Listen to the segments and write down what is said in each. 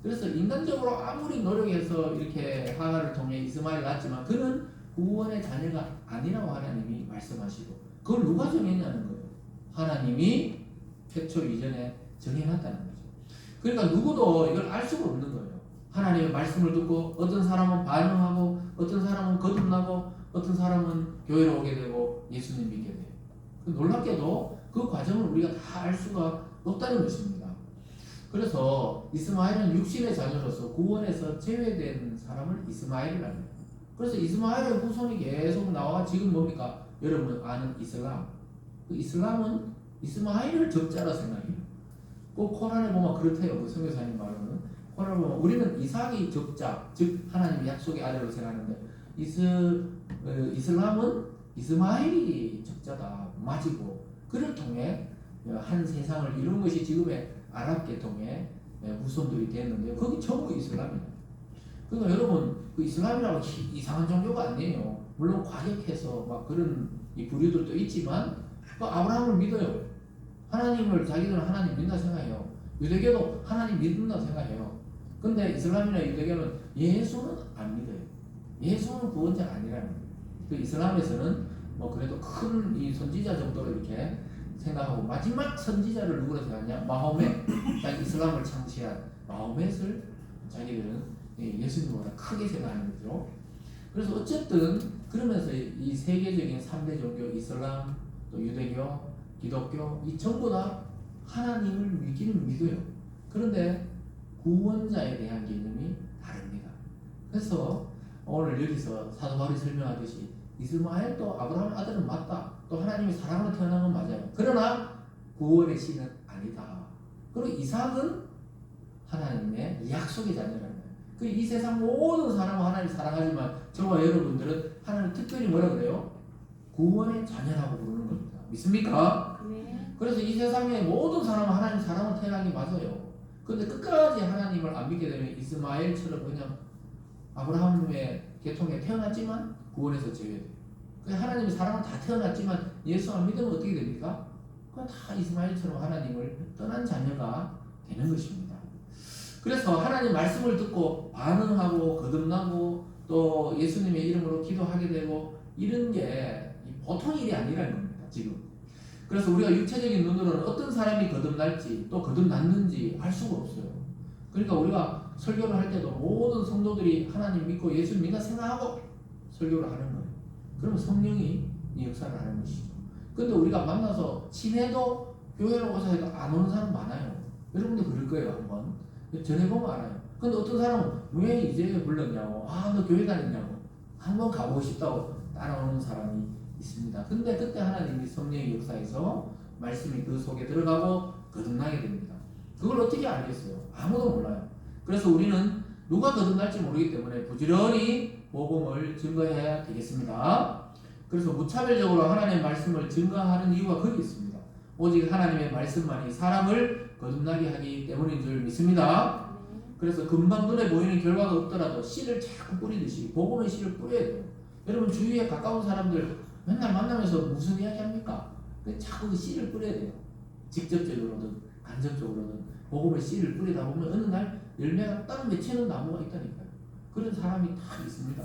그래서 인간적으로 아무리 노력해서 이렇게 하가를 통해 이스마엘을 낳았지만 그는 구원의 자녀가 아니라고 하나님이 말씀하시고, 그걸 누가 정했냐는 거예요. 하나님이 태초 이전에 정해놨다는 거죠. 그러니까 누구도 이걸 알 수가 없는 거예요. 하나님의 말씀을 듣고 어떤 사람은 반응하고 어떤 사람은 거듭나고 어떤 사람은 교회로 오게 되고 예수님 믿게 돼요. 놀랍게도 그 과정을 우리가 다 알 수가 없다는 것입니다. 그래서 이스마엘은 육신의 자녀로서 구원에서 제외된 사람을 이스마엘이라는 거예요. 그래서 이스마엘의 후손이 계속 나와 지금 뭡니까? 여러분 아는 이슬람. 그 이슬람은 이스마엘을 적자라 생각해요. 꼭 코란에 보면 그렇대요. 그 선교사님 말로는. 코란에 보면 우리는 이삭이 적자, 즉 하나님의 약속의 아들로 생각하는데 이슬람은 이스마엘이 적자다. 맞이고 그를 통해 한 세상을 이룬 것이 지금의 아랍 계통의 후손들이 됐는데요. 거기 전부 이슬람이에요. 그러니까 여러분 그 이슬람이라고 이상한 종교가 아니에요. 물론 과격해서 막 그런 이 부류들도 있지만 그 아브라함을 믿어요. 하나님을 자기들은 하나님 믿는다 생각해요. 유대교도 하나님 믿는다 생각해요. 근데 이슬람이나 유대교는 예수는 안 믿어요. 예수는 구원자 아니라는 거예요. 그 이슬람에서는 뭐 그래도 큰 이 선지자 정도로 이렇게 생각하고 마지막 선지자를 누구로 생각하냐? 마호멧, 자기 이슬람을 창시한 마호멧을 자기들은 예수님보다 크게 생각하는 거죠. 그래서 어쨌든 그러면서 이 세계적인 3대 종교 이슬람, 또 유대교, 기독교 이 전부 다 하나님을 믿기는 믿어요. 그런데 구원자에 대한 개념이 다릅니다. 그래서 오늘 여기서 사도 바울이 설명하듯이 이스마엘도 아브라함 아들은 맞다. 또 하나님이 사랑으로 태어난 건 맞아요. 그러나 구원의 씨는 아니다. 그리고 이삭은 하나님의 약속의 자녀라는 거예요. 그 이 세상 모든 사람은 하나님을 사랑하지만 저와 여러분들은 하나님 특별히 뭐라 그래요? 구원의 자녀라고 부르는 겁니다. 믿습니까? 네. 그래서 이 세상의 모든 사람은 하나님 사랑으로 태어난 게 맞아요. 근데 끝까지 하나님을 안 믿게 되면 이스마엘처럼 그냥 아브라함의 계통에 태어났지만 구원에서 제외돼요. 하나님의 사랑은 다 태어났지만 예수 안 믿으면 어떻게 됩니까? 그건 다 이스마엘처럼 하나님을 떠난 자녀가 되는 것입니다. 그래서 하나님 말씀을 듣고 반응하고 거듭나고 또 예수님의 이름으로 기도하게 되고 이런 게 보통 일이 아니라는 겁니다. 지금. 그래서 우리가 육체적인 눈으로는 어떤 사람이 거듭날지 또 거듭났는지 알 수가 없어요. 그러니까 우리가 설교를 할 때도 모든 성도들이 하나님 믿고 예수 믿는다 생각하고 설교를 하는 거예요. 그러면 성령이 이 역사를 하는 것이죠. 근데 우리가 만나서 친해도 교회로 오서 해도 안 오는 사람 많아요. 여러분도 그럴 거예요. 한번 전해보면 알아요. 근데 어떤 사람은 왜 이제 불렀냐고, 너 교회 다녔냐고, 한번 가보고 싶다고 따라오는 사람이 있습니다. 근데 그때 하나님이 성령의 역사에서 말씀이 그 속에 들어가고 거듭나게 됩니다. 그걸 어떻게 알겠어요? 아무도 몰라요. 그래서 우리는 누가 거듭날지 모르기 때문에 부지런히 복음을 증거해야 되겠습니다. 그래서 무차별적으로 하나님의 말씀을 증거하는 이유가 거기 있습니다. 오직 하나님의 말씀만이 사람을 거듭나게 하기 때문인 줄 믿습니다. 그래서 금방 눈에 보이는 결과가 없더라도 씨를 자꾸 뿌리듯이 복음의 씨를 뿌려야 돼요. 여러분 주위에 가까운 사람들 맨날 만나면서 무슨 이야기 합니까? 자꾸 그 씨를 뿌려야 돼요. 직접적으로든 간접적으로든 복음의 씨를 뿌리다 보면 어느 날 열매가 딱 맺히는 나무가 있다니까요. 그런 사람이 다 있습니다.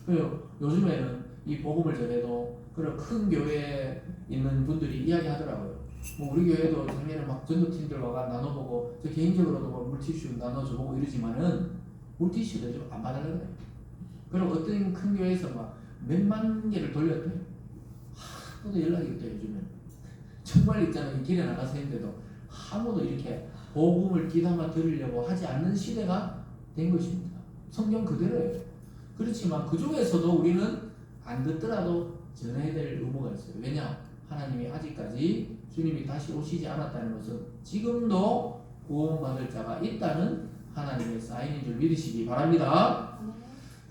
그래요. 요즘에는 이 복음을 전해도 그런 큰 교회에 있는 분들이 이야기하더라고요. 뭐 우리 교회도 작년에 막 전도팀들 와가 나눠보고 저 개인적으로도 뭐 물티슈 나눠줘보고 이러지만은 물티슈도 좀 안 받으려고 그래요. 그리고 어떤 큰 교회에서 막 몇만 개를 돌렸대요. 아무도 연락이 없대요. 요즘엔 정말 있잖아요. 길에 나가서 했는데도 아무도 이렇게 복음을 귀담아 들으려고 하지 않는 시대가 된 것입니다. 성경 그대로예요. 그렇지만 그 중에서도 우리는 안 듣더라도 전해야 될 의무가 있어요. 왜냐? 하나님이 아직까지 주님이 다시 오시지 않았다는 것은 지금도 구원받을 자가 있다는 하나님의 사인인 줄 믿으시기 바랍니다.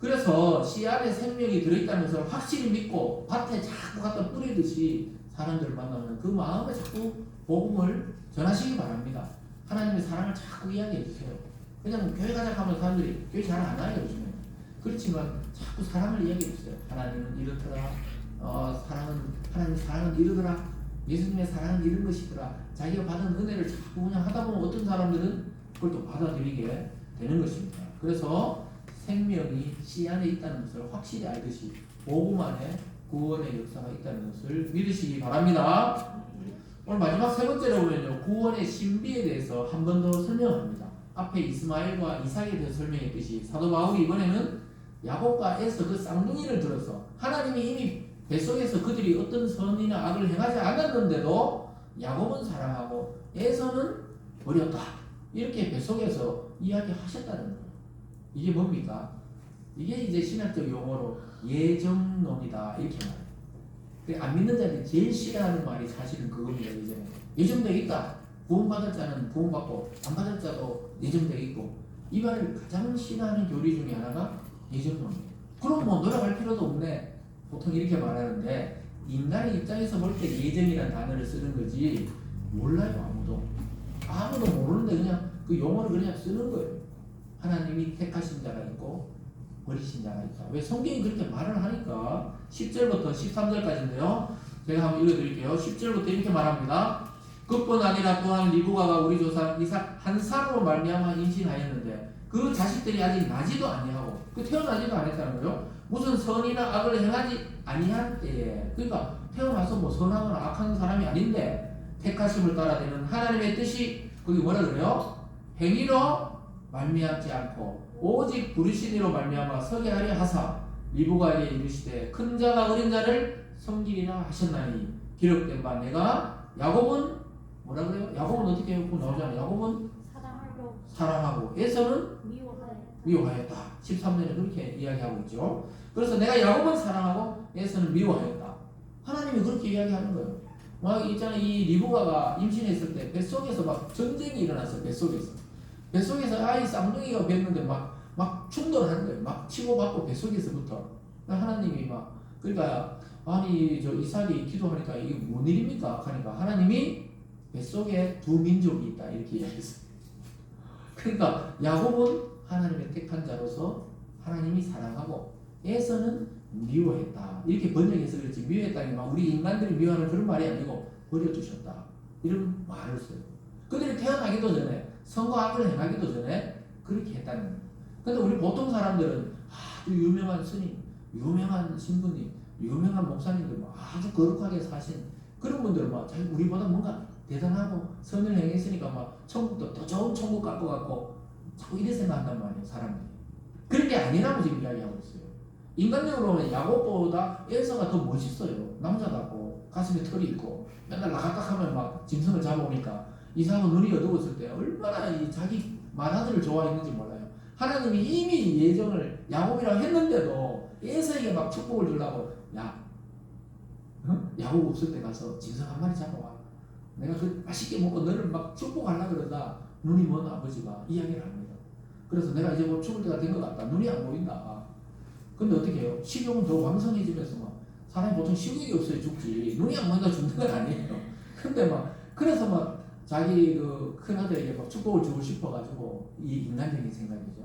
그래서 씨 안에 생명이 들어있다는 것을 확실히 믿고 밭에 자꾸 갖다 뿌리듯이 사람들을 만나면 그 마음에 자꾸 복음을 전하시기 바랍니다. 하나님의 사랑을 자꾸 이야기해 주세요. 그냥 교회 가자 하면 사람들이 교회 잘 안 와요 요즘에. 그렇지만 자꾸 사랑을 이야기해 주세요. 하나님은 이렇더라. 하나님 사랑은 이러더라. 예수님의 사랑은 이런 것이더라. 자기가 받은 은혜를 자꾸 그냥 하다 보면 어떤 사람들은 그걸 또 받아들이게 되는 것입니다. 그래서 생명이 씨 안에 있다는 것을 확실히 알듯이 복음 안에 구원의 역사가 있다는 것을 믿으시기 바랍니다. 오늘 마지막 세 번째로 보면요, 구원의 신비에 대해서 한 번 더 설명합니다. 앞에 이스마엘과 이삭에 대해서 설명했듯이 사도 바울이 이번에는 야곱과 에서 그 쌍둥이를 들어서 하나님이 이미 뱃속에서 그들이 어떤 선이나 악을 행하지 않았는데도 야곱은 사랑하고 에서는 버렸다, 이렇게 뱃속에서 이야기하셨다는 거예요. 이게 뭡니까? 이게 이제 신학적 용어로 예정론이다, 이렇게 말해요. 안 믿는 자들이 제일 싫어하는 말이 사실은 그겁니다. 이제는 예정되어 있다. 구원받을 자는 구원받고 안 받을 자도 예정되어 있고, 이 말을 가장 싫어하는 교리 중에 하나가 예정론이에요. 그럼 뭐 노력할 필요도 없네, 보통 이렇게 말하는데, 인간의 입장에서 볼 때 예정이라는 단어를 쓰는 거지 몰라요. 아무도 모르는데 그냥 그 용어를 그냥 쓰는 거예요. 하나님이 택하신 자가 있고 버리신 자가 있다. 왜 성경이 그렇게 말을 하니까. 10절부터 13절까지인데요. 제가 한번 읽어드릴게요. 10절부터 이렇게 말합니다. 그뿐 아니라 또한 리브가가 우리 조상 이삭 한 사람으로 말미암아 임신하였는데 그 자식들이 아직 나지도 아니하고, 그 태어나지도 않았다는 거예요. 무슨 선이나 악을 행하지 아니한 때에, 그러니까 태어나서 뭐 선하거나 악한 사람이 아닌데 택하심을 따라 되는 하나님의 뜻이, 거기 뭐라 그래요? 행위로 말미암지 않고 오직 부르시니로 말미암아 서게 하려 하사 리브가에게 이르시되 큰 자가 어린 자를 섬기리라 하셨나니 기록된 바 내가 야곱은 뭐라 그래요? 야곱은 어떻게 해요? 나오잖아요. 야곱은 사랑하고 에서는 미워하였다. 13절에 그렇게 이야기하고 있죠. 그래서 내가 야곱은 사랑하고 에서는 미워하였다. 하나님이 그렇게 이야기하는 거예요. 막 있잖아요. 이 리브가가 임신했을 때 뱃속에서 막 전쟁이 일어났어요. 뱃속에서 아이 쌍둥이가 뵀는데 막 충돌하는 거예요. 막 치고받고 뱃속에서부터. 하나님이 막, 그러니까 아니 저 이삭이 기도하니까 이게 뭔 일입니까? 하니까 하나님이 뱃속에 두 민족이 있다, 이렇게 이야기했어요. 그러니까 야곱은 하나님의 택한 자로서 하나님이 사랑하고 에서는 미워했다, 이렇게 번역해서 그렇지, 미워했다는 게 막 우리 인간들이 미워하는 그런 말이 아니고 버려두셨다, 이런 말을 써요. 그들이 태어나기도 전에, 선과 악을 행하기도 전에 그렇게 했다는 거예요. 근데 우리 보통 사람들은 아주 유명한 스님, 유명한 신부님, 유명한 목사님들, 아주 거룩하게 사신 그런 분들은 막 우리보다 뭔가 대단하고 선을 행했으니까 막 천국도 더 좋은 천국 갈 것 같고 자꾸 이래 생각한단 말이에요, 사람들이. 그런 게 아니라고 지금 이야기하고 있어요. 인간적으로 보면 야곱보다 에서가 더 멋있어요. 남자답고 가슴에 털이 있고 맨날 라각락하면 막 짐승을 잡아오니까 이삭은 눈이 어두웠을 때 얼마나 이 자기 맏아들을 좋아했는지 몰라요. 하나님이 이미 예정을 야곱이라고 했는데도 에서에게 막 축복을 주려고, 야, 야곱 없을 때 가서 짐승 한 마리 잡아와. 내가 그 맛있게 먹고 너를 막 축복하려고 그러다 눈이 먼 아버지가 이야기를 합니다. 그래서 내가 이제 곧 죽을 때가 된 것 같다. 눈이 안 보인다. 근데 어떻게 해요? 식욕은 더 왕성해지면서 막 사람이 보통 식욕이 없어야 죽지. 눈이 안 보인다 죽는 건 아니에요. 근데 막 그래서 막 자기 그 큰아들에게 막 축복을 주고 싶어가지고, 이 인간적인 생각이죠.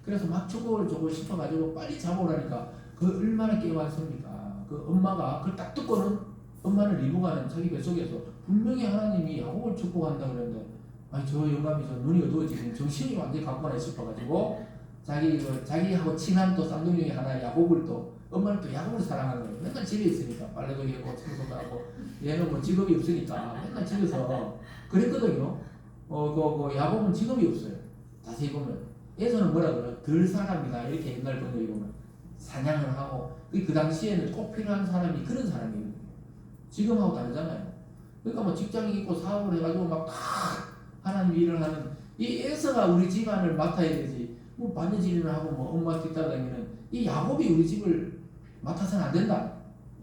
그래서 막 축복을 주고 싶어가지고 빨리 잡아오라니까 그 얼마나 깨웠습니까? 그 엄마가 그걸 딱 듣고는, 엄마는 리브가는 자기 뱃속에서 분명히 하나님이 야곱을 축복한다 그랬는데, 아니 저 영감이 저 눈이 어두워지고 정신이 완전히 가고만해 싶어가지고 자기하고 친한 또 쌍둥이 하나 야곱을, 또 엄마는 또 야곱을 사랑하는 거예요. 맨날 집에 있으니까 빨래도 개고 청소도 하고, 얘는 뭐 직업이 없으니까 맨날 집에서 그랬거든요. 그 야곱은 직업이 없어요. 자세히 보면 에서는 뭐라 그래요? 들 사람이다, 이렇게 옛날 번역에 보면 사냥을 하고, 그 당시에는 꼭 필요한 사람이 그런 사람이에요. 지금하고 다르잖아요. 그러니까 뭐 직장이 있고 사업을 해가지고 막 다 하나님 일을 하는 이 에서가 우리 집안을 맡아야 되지. 뭐 바느질을 하고 뭐 엄마 뒤따라다니는 이 야곱이 우리 집을 맡아서는 안 된다.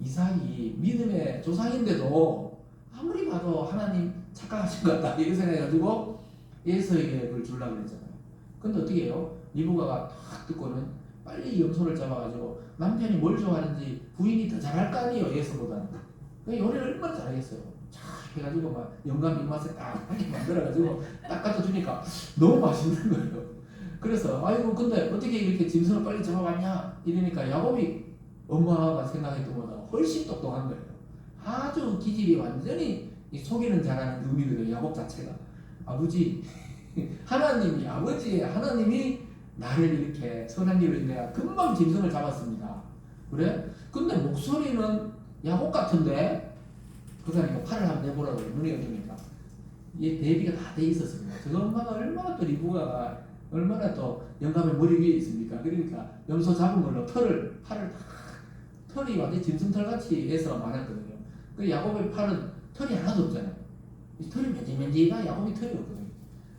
이삭이 믿음의 조상인데도 아무리 봐도 하나님 착각하신 것 같다, 이렇게 생각해가지고 에서에게 그걸 주려고 그랬잖아요. 근데 어떻게 해요? 리브가가 딱 듣고는 빨리 염소를 잡아가지고, 남편이 뭘 좋아하는지 부인이 더 잘할 거 아니에요, 에서보다는. 요리를 얼마나 잘하겠어요. 쫙 해가지고 막 영감 입맛에 딱 하게 만들어가지고 딱 갖다 주니까 너무 맛있는 거예요. 그래서 아이고 근데 어떻게 이렇게 짐승을 빨리 잡아왔냐 이러니까 야곱이 엄마가 생각했던 것보다 훨씬 똑똑한 거예요. 아주 기질이 완전히 속이는 잘하는 의미거든요, 야곱 자체가. 아버지 하나님이 아버지 하나님이 나를 이렇게 선한 길을 내가 금방 짐승을 잡았습니다. 그래? 근데 목소리는 야곱 같은데 그러니까 팔을 한번 내보라고 눈이 어두니까 이 대비가 다 돼 있었습니다. 저 엄마가 얼마나 또 리브가가 얼마나 또 영감의 머리 위에 있습니까? 그러니까 염소 잡은 걸로 팔을 털이 완전 짐승털 같이 해서 많았거든요. 그 야곱의 팔은 털이 하나도 없잖아요. 이 털이 맨지맨지가 야곱이 털이 없거든요.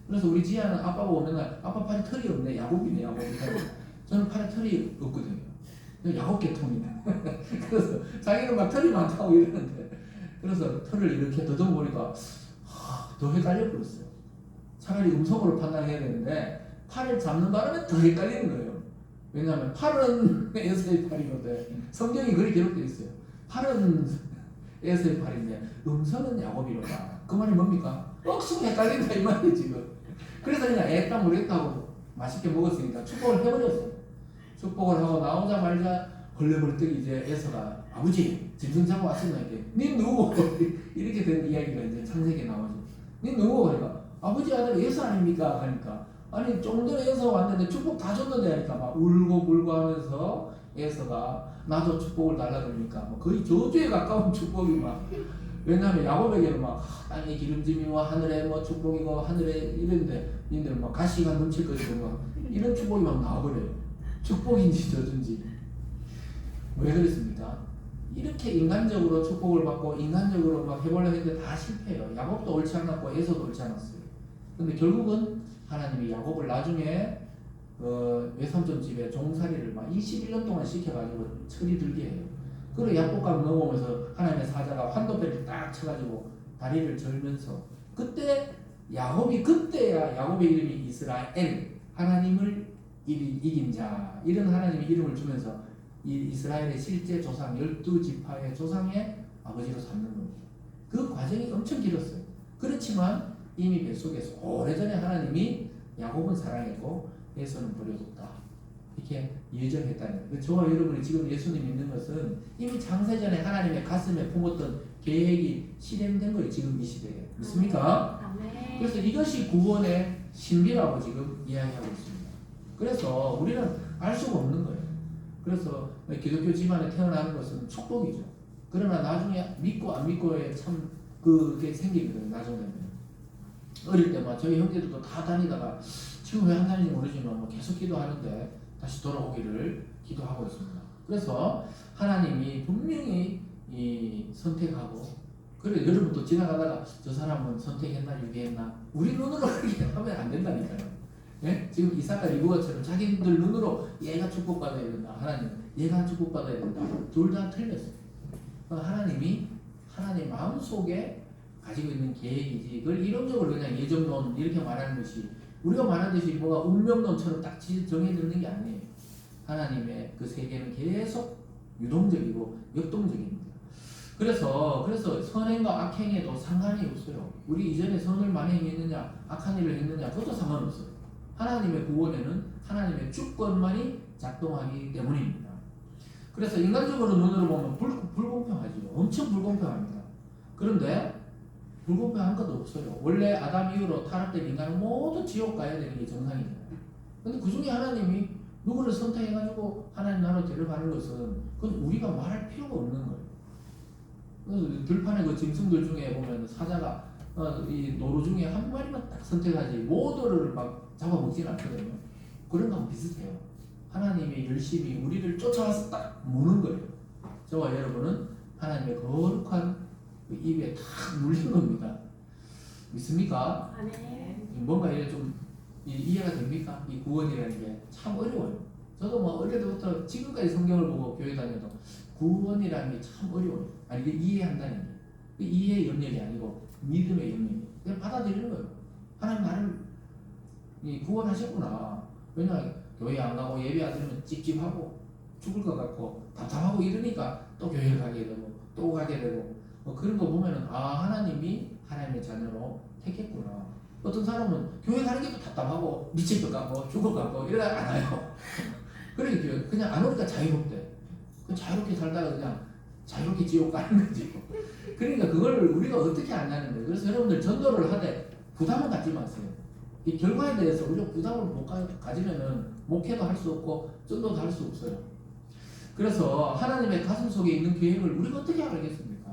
그래서 우리 지아는 아빠 보고 맨날 아빠 팔에 털이 없네. 야곱이네 야곱이. 저는 팔에 털이 없거든요. 야곱 계통이네. 그래서 자기는 막 털이 많다고 이러는데 그래서 털을 이렇게 더듬어 보니까 더 헷갈려 버렸어요. 차라리 음성으로 판단해야 되는데 팔을 잡는 바람에 더 헷갈리는 거예요. 왜냐하면 팔은 에서의 팔이거든. 성경이 그렇게 기록되어 있어요. 팔은 에서의 팔인데 음성은 야곱이로다. 그 말이 뭡니까? 억수로 헷갈린다 이 말이에요 지금. 그래서 그냥 애따 모르겠다고 맛있게 먹었으니까 축복을 해버렸어요. 축복을 하고 나오자마자 걸레벌떡 이제 에서가 아버지 짐승 잡아 왔으니까 니 누구? 이렇게 된 이야기가 이제 창세기에 나오죠. 니 누구? 그러니까 아버지 아들 에서 아닙니까? 하니까 아니 좀 전에 에서 왔는데 축복 다 줬는데 하니까 막 울고 하면서 에서가 나도 축복을 달라 그러니까 뭐 거의 저주에 가까운 축복이 막 왜냐하면 야곱에게는 막 땅의 기름짐이와 하늘에 뭐 축복이고 하늘에 이런데 니들 막 가시가 넘칠 것이고 막 이런 축복이 막 나와버려요. 축복인지 저주인지. 왜 그랬습니까? 이렇게 인간적으로 축복을 받고 인간적으로 막 해보려고 했는데 다 실패해요. 야곱도 옳지 않았고 에서도 옳지 않았어요. 근데 결국은 하나님이 야곱을 나중에 외삼촌 집에 종살이를 막 21년 동안 시켜가지고 철이 들게 해요. 그리고 약복강 넘어오면서 하나님의 사자가 환도배를 딱 쳐가지고 다리를 절면서 그때 그때야 야곱의 이름이 이스라엘, 하나님을 이긴 자, 이런 하나님의 이름을 주면서 이 이스라엘의 실제 조상 12지파의 조상의 아버지로 삼는 겁니다. 그 과정이 엄청 길었어요. 그렇지만 이미 뱃속에서 오래전에 하나님이 야곱은 사랑했고 에서는 버려뒀다. 이렇게 예정했다는 거예요. 저와 여러분이 지금 예수님 믿는 것은 이미 장세전에 하나님의 가슴에 품었던 계획이 실행된 거예요. 지금 이 시대에. 믿습니까? 그래서 이것이 구원의 신비라고 지금 이야기하고 있습니다. 그래서 우리는 알 수가 없는 거예요. 그래서 기독교 집안에 태어나는 것은 축복이죠. 그러나 나중에 믿고 안 믿고에 참 그게 생기거든요. 나중에 어릴 때 막 저희 형제들도 다 다니다가 지금 왜 안 다니는지 모르지만 뭐 계속 기도하는데 다시 돌아오기를 기도하고 있습니다. 그래서 하나님이 분명히 선택하고 그래 여러분도 지나가다가 저 사람은 선택했나 유기했나 우리 눈으로 그렇게 하면 안 된다니까요. 예? 지금 이삭과 리브가처럼 자기들 눈으로 얘가 축복받아야 된다. 하나님 얘가 축복받아야 된다. 둘 다 틀렸어요. 하나님이 하나님 마음속에 가지고 있는 계획이지 그걸 이론적으로 그냥 예정론 이렇게 말하는 것이 우리가 말하듯이 뭐가 운명론처럼 딱 정해지는 게 아니에요. 하나님의 그 세계는 계속 유동적이고 역동적입니다. 그래서 선행과 악행에도 상관이 없어요. 우리 이전에 선을 많이 행했느냐 악한 일을 했느냐 그것도 상관없어요. 하나님의 구원에는 하나님의 주권만이 작동하기 때문입니다. 그래서 인간적으로 눈으로 보면 불공평하죠. 엄청 불공평합니다. 그런데 불공평한 것도 없어요. 원래 아담 이후로 타락된 인간은 모두 지옥 가야 되는 게 정상이잖아요. 근데 그 중에 하나님이 누구를 선택해가지고 하나님 나라로 데려가는 것은 그건 우리가 말할 필요가 없는 거예요. 그래서 들판에 그 짐승들 중에 보면 사자가 이 노루 중에 한 마리만 딱 선택하지 모두를 막 잡아먹지는 않거든요. 그런 거랑 비슷해요. 하나님이 열심히 우리를 쫓아와서 딱 무는 거예요. 저와 여러분은 하나님의 거룩한 그 입에 탁 물린 겁니다. 믿습니까? 네. 뭔가 이게 좀 이해가 됩니까? 이 구원이라는 게 참 어려워요. 저도 뭐 어릴 때부터 지금까지 성경을 보고 교회 다녀도 구원이라는 게 참 어려워요. 아니 이게 이해한다는 게 이해의 영역이 아니고 믿음의 영역이에요. 그냥 받아들이는 거예요. 하나님 나를 구원하셨구나. 왜냐하면 교회 안 가고 예배 안 드리면 찝찝하고 죽을 것 같고 답답하고 이러니까 또 교회를 가게 되고 또 가게 되고 그런 거 보면은 하나님이 하나님의 자녀로 택했구나. 어떤 사람은 교회 가는 게 또 답답하고 미칠 것 같고 죽을 것 같고 이러다 안 와요. 그러니까 그냥 안 오니까 자유롭대. 자유롭게 살다가 그냥 자유롭게 지옥 가는 거지. 그러니까 그걸 우리가 어떻게 안다는 거예요. 그래서 여러분들 전도를 하되 부담은 갖지 마세요. 이 결과에 대해서 우리가 부담을 못 가지면은 목회도 할 수 없고 전도도 할 수 없어요. 그래서 하나님의 가슴 속에 있는 계획을 우리가 어떻게 알겠습니까?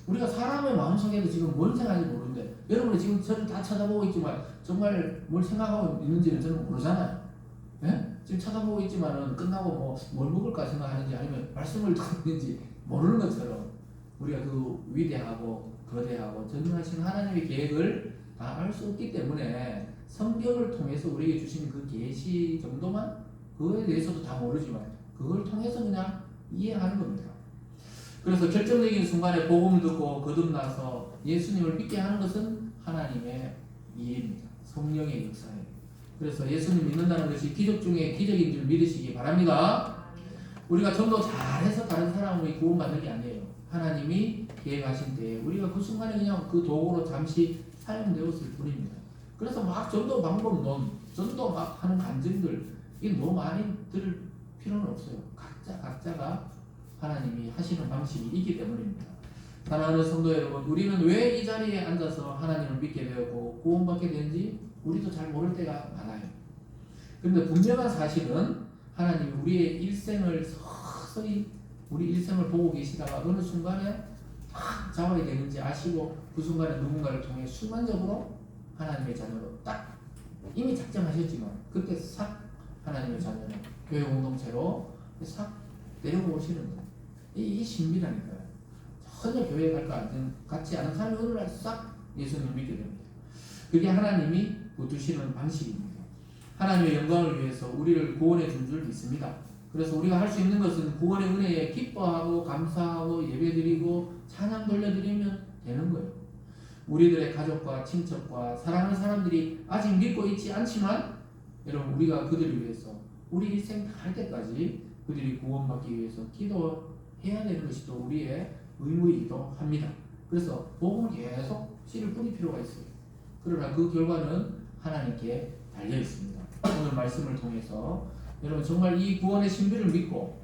우리가 사람의 마음속에도 지금 뭘 생각하는지 모르는데 여러분이 지금 저를 다 쳐다보고 있지만 정말 뭘 생각하고 있는지는 저는 모르잖아요. 예? 지금 쳐다보고 있지만은 끝나고 뭘 먹을까 생각하는지 아니면 말씀을 듣고 있는지 모르는 것처럼 우리가 그 위대하고 거대하고 전능하신 하나님의 계획을 다 알 수 없기 때문에 성경을 통해서 우리에게 주신 그 계시 정도만 그거에 대해서도 다 모르지만 그걸 통해서 그냥 이해하는 겁니다. 그래서 결정적인 순간에 복음을 듣고 거듭나서 예수님을 믿게 하는 것은 하나님의 일입니다. 성령의 역사예요. 그래서 예수님 믿는다는 것이 기적 중에 기적인 줄 믿으시기 바랍니다. 우리가 전도 잘해서 다른 사람의 구원받는 게 아니에요. 하나님이 계획하신 때에 우리가 그 순간에 그냥 그 도구로 잠시 사용되었을 뿐입니다. 그래서 막 전도 방법론, 전도 막 하는 간증들 이게 너무 많이 들을 필요는 없어요. 각자가 하나님이 하시는 방식이 있기 때문입니다. 사랑하는 성도 여러분, 우리는 왜 이 자리에 앉아서 하나님을 믿게 되었고 구원받게 되는지 우리도 잘 모를 때가 많아요. 그런데 분명한 사실은 하나님이 우리의 일생을 서서히 우리 일생을 보고 계시다가 어느 순간에 딱 잡아야 되는지 아시고 그 순간에 누군가를 통해 순간적으로 하나님의 자녀로 딱 이미 작정하셨지만 그때 싹 하나님의 자녀로 교회 공동체로 싹 내려오시는 거예요. 이게 신비라니까요. 전혀 교회 갈 것 같지 않은 사람이 어느 날 싹 예수님을 믿게 됩니다. 그게 하나님이 두시는 방식입니다. 하나님의 영광을 위해서 우리를 구원해 준 줄 믿습니다. 그래서 우리가 할 수 있는 것은 구원의 은혜에 기뻐하고 감사하고 예배드리고 찬양 돌려드리면 되는 거예요. 우리들의 가족과 친척과 사랑하는 사람들이 아직 믿고 있지 않지만 여러분 우리가 그들을 위해서 우리 일생 다 할 때까지 그들이 구원받기 위해서 기도해야 되는 것이 또 우리의 의무이기도 합니다. 그래서 복음을 계속 씨를 뿌릴 필요가 있어요. 그러나 그 결과는 하나님께 달려 있습니다. 오늘 말씀을 통해서 여러분 정말 이 구원의 신비를 믿고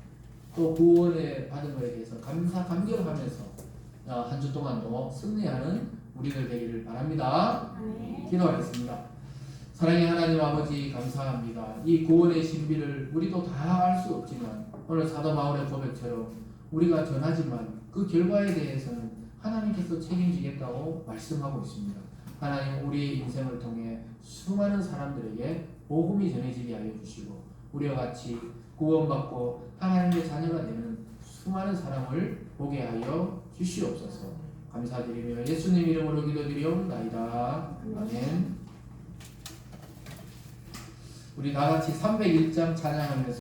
또 구원의 받은 것에 대해서 감격을 하면서 한 주 동안도 승리하는 우리들 되기를 바랍니다. 기도하겠습니다. 사랑의 하나님 아버지 감사합니다. 이 구원의 신비를 우리도 다 알 수 없지만 오늘 사도 바울의 고백처럼 우리가 전하지만 그 결과에 대해서는 하나님께서 책임지겠다고 말씀하고 있습니다. 하나님 우리의 인생을 통해 수많은 사람들에게 복음이 전해지게 하여 주시고 우리와 같이 구원받고 하나님의 자녀가 되는 수많은 사람을 보게 하여 주시옵소서. 감사드리며 예수님 이름으로 기도드리옵나이다. 아멘. 우리 다같이 301장 찬양하면서